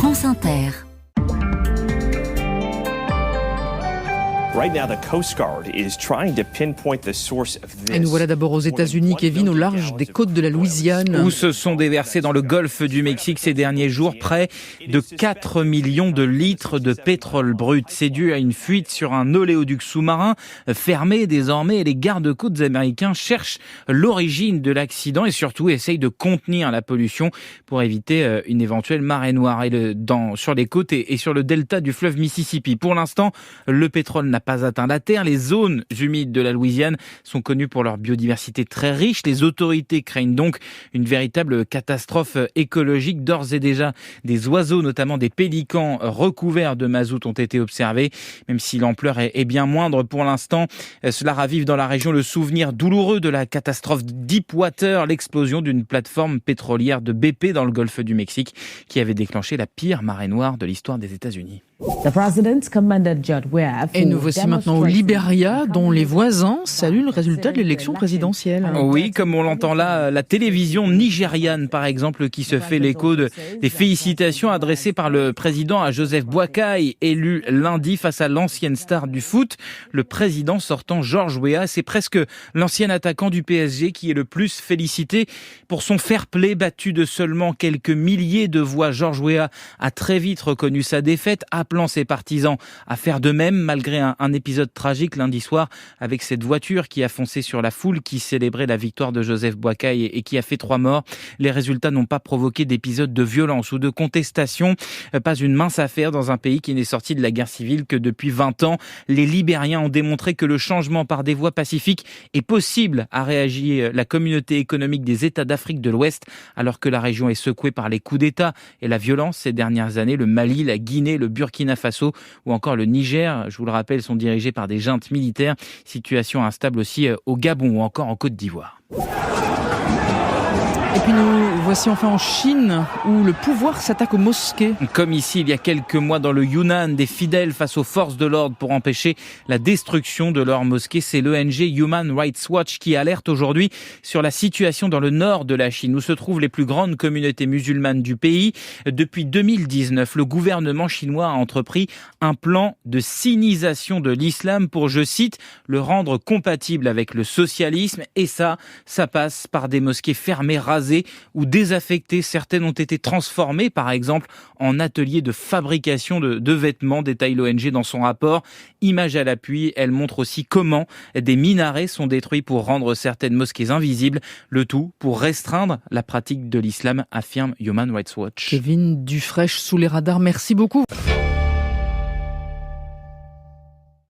France Inter. Et nous voilà d'abord aux États-Unis, Kevin, au large des côtes de la Louisiane. Où se sont déversés dans le golfe du Mexique ces derniers jours près de 4 millions de litres de pétrole brut. C'est dû à une fuite sur un oléoduc sous-marin fermé désormais. Et les gardes-côtes américains cherchent l'origine de l'accident et surtout essayent de contenir la pollution pour éviter une éventuelle marée noire sur les côtes et sur le delta du fleuve Mississippi. Pour l'instant, le pétrole n'a pas atteint la terre. Les zones humides de la Louisiane sont connues pour leur biodiversité très riche. Les autorités craignent donc une véritable catastrophe écologique. D'ores et déjà, des oiseaux, notamment des pélicans recouverts de mazout, ont été observés, même si l'ampleur est bien moindre pour l'instant. Cela ravive dans la région le souvenir douloureux de la catastrophe Deepwater, l'explosion d'une plateforme pétrolière de BP dans le golfe du Mexique, qui avait déclenché la pire marée noire de l'histoire des États-Unis. Et nous voici maintenant au Libéria, dont les voisins saluent le résultat de l'élection présidentielle. Oui, comme on l'entend là, la télévision nigériane, par exemple, qui se fait l'écho des félicitations adressées par le président à Joseph Boakai, élu lundi face à l'ancienne star du foot, le président sortant George Weah. C'est presque l'ancien attaquant du PSG qui est le plus félicité pour son fair play battu de seulement quelques milliers de voix. George Weah a très vite reconnu sa défaite, appelant ses partisans à faire de même malgré un épisode tragique lundi soir avec cette voiture qui a foncé sur la foule qui célébrait la victoire de Joseph Boakai et qui a fait 3 morts. Les résultats n'ont pas provoqué d'épisodes de violence ou de contestation. Pas une mince affaire dans un pays qui n'est sorti de la guerre civile que depuis 20 ans. Les Libériens ont démontré que le changement par des voies pacifiques est possible, a réagi la communauté économique des États d'Afrique de l'Ouest, alors que la région est secouée par les coups d'État et la violence ces dernières années. Le Mali, la Guinée, le Burkina Faso ou encore le Niger, je vous le rappelle, sont dirigés par des juntes militaires. Situation instable aussi au Gabon ou encore en Côte d'Ivoire. Et puis nous voici enfin en Chine, où le pouvoir s'attaque aux mosquées. Comme ici, il y a quelques mois dans le Yunnan, des fidèles face aux forces de l'ordre pour empêcher la destruction de leur mosquée. C'est l'ONG Human Rights Watch qui alerte aujourd'hui sur la situation dans le nord de la Chine, où se trouvent les plus grandes communautés musulmanes du pays. Depuis 2019, le gouvernement chinois a entrepris un plan de sinisation de l'islam pour, je cite, le rendre compatible avec le socialisme. Et ça passe par des mosquées fermées, rasées ou désaffectées. Certaines ont été transformées, par exemple, en ateliers de fabrication de vêtements, détaille l'ONG dans son rapport. Image à l'appui, elle montre aussi comment des minarets sont détruits pour rendre certaines mosquées invisibles. Le tout pour restreindre la pratique de l'islam, affirme Human Rights Watch. Kevin Dufraîche sous les radars, merci beaucoup.